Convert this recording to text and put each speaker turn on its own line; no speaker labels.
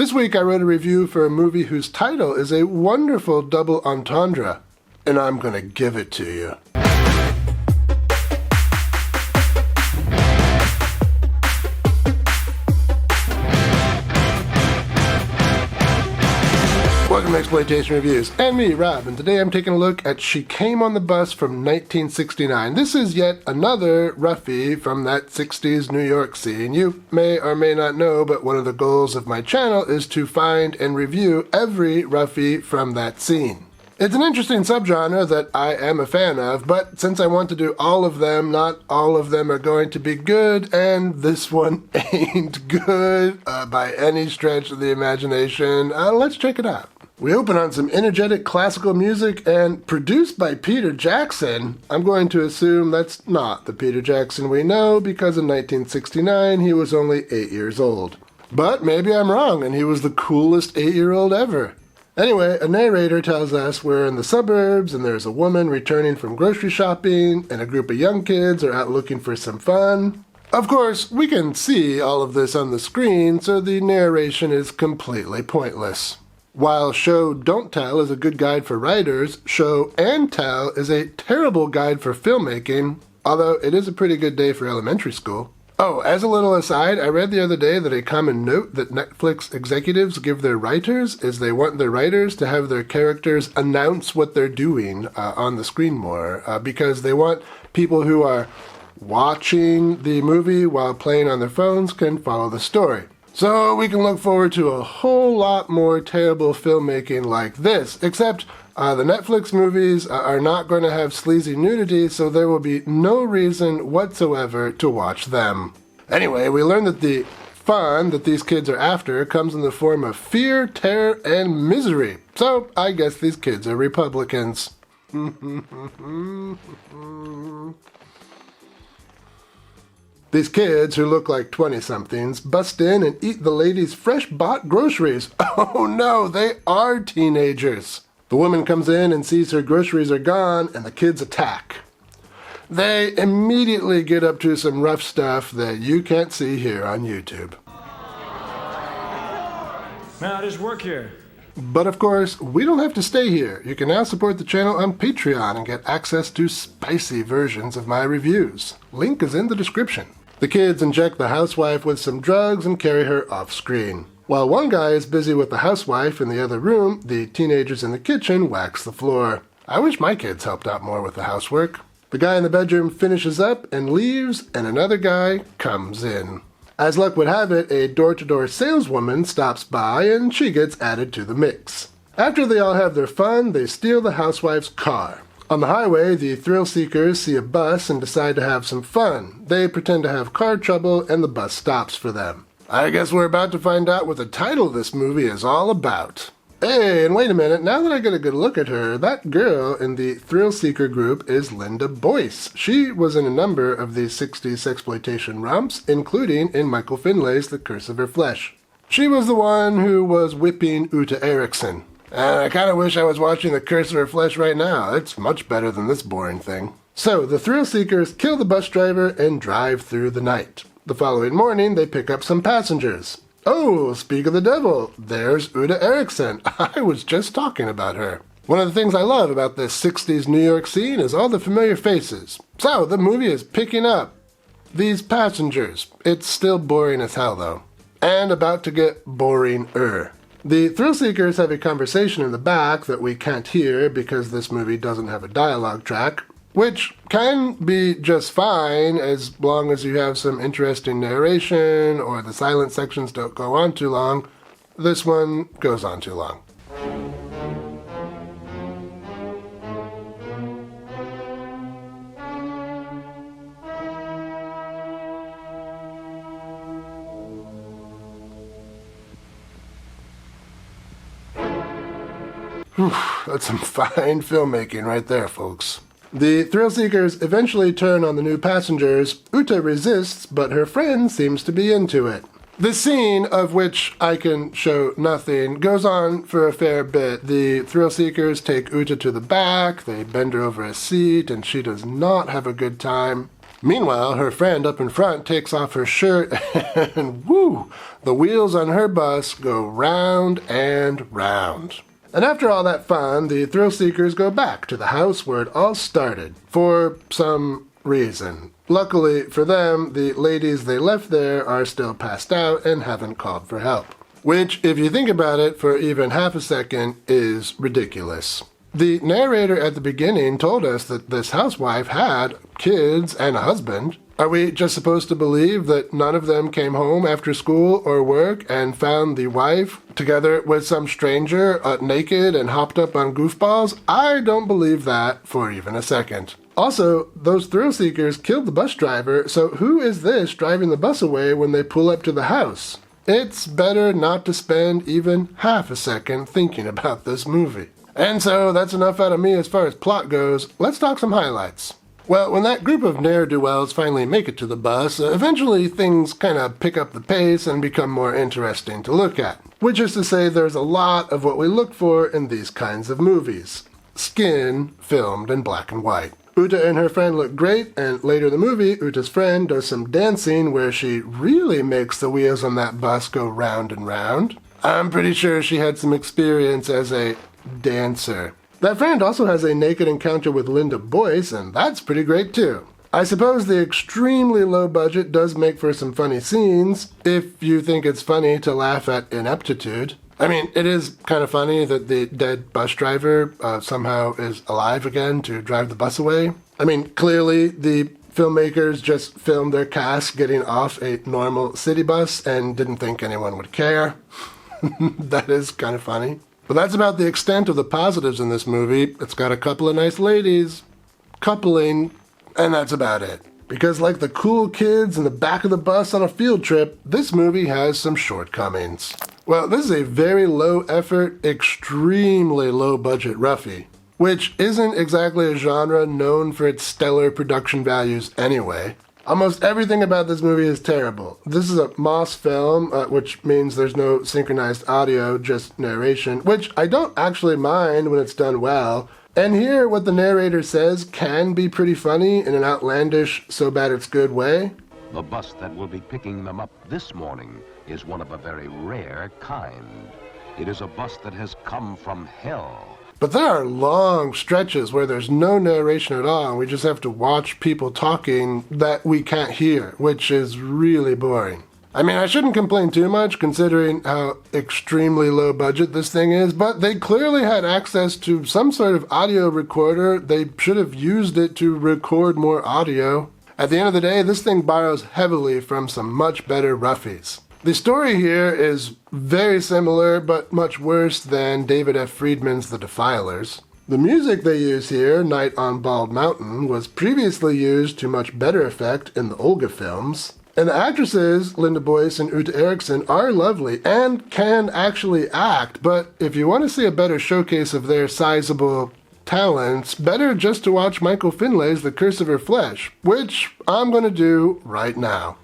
This week I wrote a review for a movie whose title is a wonderful double entendre, and I'm gonna give it to you. Welcome to Exploitation Reviews, and me, Rob, and today I'm taking a look at She Came on the Bus from 1969. This is yet another roughie from that 60s New York scene. You may or may not know, but one of the goals of my channel is to find and review every roughie from that scene. It's an interesting subgenre that I am a fan of, but since I want to do all of them, not all of them are going to be good, and this one ain't good by any stretch of the imagination. Let's check it out. We open on some energetic classical music and produced by Peter Jackson. I'm going to assume that's not the Peter Jackson we know because in 1969 he was only 8 years old. But maybe I'm wrong and he was the coolest 8-year-old ever. Anyway, a narrator tells us we're in the suburbs and there's a woman returning from grocery shopping and a group of young kids are out looking for some fun. Of course, we can see all of this on the screen, so the narration is completely pointless. While Show Don't Tell is a good guide for writers, Show and Tell is a terrible guide for filmmaking, although it is a pretty good day for elementary school. Oh, as a little aside, I read the other day that a common note that Netflix executives give their writers is they want their writers to have their characters announce what they're doing on the screen more, because they want people who are watching the movie while playing on their phones can follow the story. So we can look forward to a whole lot more terrible filmmaking like this, except the Netflix movies are not going to have sleazy nudity, so there will be no reason whatsoever to watch them. Anyway, we learn that the fun that these kids are after comes in the form of fear, terror, and misery. So I guess these kids are Republicans. These kids, who look like 20-somethings, bust in and eat the lady's fresh-bought groceries. Oh no, they are teenagers. The woman comes in and sees her groceries are gone, and the kids attack. They immediately get up to some rough stuff that you can't see here on YouTube.
Man, I just work here.
But of course, we don't have to stay here. You can now support the channel on Patreon and get access to spicy versions of my reviews. Link is in the description. The kids inject the housewife with some drugs and carry her off screen. While one guy is busy with the housewife in the other room, the teenagers in the kitchen wax the floor. I wish my kids helped out more with the housework. The guy in the bedroom finishes up and leaves, and another guy comes in. As luck would have it, a door-to-door saleswoman stops by and she gets added to the mix. After they all have their fun, they steal the housewife's car. On the highway, the thrill-seekers see a bus and decide to have some fun. They pretend to have car trouble and the bus stops for them. I guess we're about to find out what the title of this movie is all about. Hey, and wait a minute, now that I get a good look at her, that girl in the thrill-seeker group is Linda Boyce. She was in a number of the 60s sexploitation romps, including in Michael Finlay's The Curse of Her Flesh. She was the one who was whipping Uta Erikson. And I kinda wish I was watching The Curse of Her Flesh right now. It's much better than this boring thing. So, the thrill-seekers kill the bus driver and drive through the night. The following morning, they pick up some passengers. Oh, speak of the devil, there's Uta Erikson. I was just talking about her. One of the things I love about this 60s New York scene is all the familiar faces. So, the movie is picking up these passengers. It's still boring as hell, though. And about to get boring-er. The thrill-seekers have a conversation in the back that we can't hear because this movie doesn't have a dialogue track, which can be just fine as long as you have some interesting narration or the silent sections don't go on too long. This one goes on too long. That's some fine filmmaking right there, folks. The thrill-seekers eventually turn on the new passengers. Uta resists, but her friend seems to be into it. The scene, of which I can show nothing, goes on for a fair bit. The thrill-seekers take Uta to the back, they bend her over a seat, and she does not have a good time. Meanwhile, her friend up in front takes off her shirt and whoo, the wheels on her bus go round and round. And after all that fun, the thrill seekers go back to the house where it all started, for some reason. Luckily for them, the ladies they left there are still passed out and haven't called for help. Which, if you think about it for even half a second, is ridiculous. The narrator at the beginning told us that this housewife had kids and a husband. Are we just supposed to believe that none of them came home after school or work and found the wife together with some stranger naked and hopped up on goofballs? I don't believe that for even a second. Also, those thrill seekers killed the bus driver, so who is this driving the bus away when they pull up to the house? It's better not to spend even half a second thinking about this movie. And so that's enough out of me as far as plot goes. Let's talk some highlights. Well, when that group of ne'er-do-wells finally make it to the bus, eventually things kind of pick up the pace and become more interesting to look at. Which is to say there's a lot of what we look for in these kinds of movies. Skin filmed in black and white. Uta and her friend look great, and later in the movie, Uta's friend does some dancing where she really makes the wheels on that bus go round and round. I'm pretty sure she had some experience as a dancer. That friend also has a naked encounter with Linda Boyce, and that's pretty great too. I suppose the extremely low budget does make for some funny scenes, if you think it's funny to laugh at ineptitude. I mean, it is kind of funny that the dead bus driver somehow is alive again to drive the bus away. I mean, clearly the filmmakers just filmed their cast getting off a normal city bus and didn't think anyone would care. That is kind of funny. But that's about the extent of the positives in this movie. It's got a couple of nice ladies, coupling, and that's about it. Because like the cool kids in the back of the bus on a field trip, this movie has some shortcomings. Well, this is a very low effort, extremely low budget Roughie, which isn't exactly a genre known for its stellar production values anyway. Almost everything about this movie is terrible. This is a Moss film, which means there's no synchronized audio, just narration, which I don't actually mind when it's done well. And here, what the narrator says can be pretty funny in an outlandish, so bad it's good way.
The bus that will be picking them up this morning is one of a very rare kind. It is a bus that has come from hell.
But there are long stretches where there's no narration at all, and we just have to watch people talking that we can't hear, which is really boring. I mean, I shouldn't complain too much considering how extremely low budget this thing is, but they clearly had access to some sort of audio recorder. They should have used it to record more audio. At the end of the day, this thing borrows heavily from some much better Roughies. The story here is very similar, but much worse than David F. Friedman's The Defilers. The music they use here, Night on Bald Mountain, was previously used to much better effect in the Olga films. And the actresses, Linda Boyce and Uta Erikson, are lovely and can actually act, but if you want to see a better showcase of their sizable talents, better just to watch Michael Finlay's The Curse of Her Flesh, which I'm going to do right now.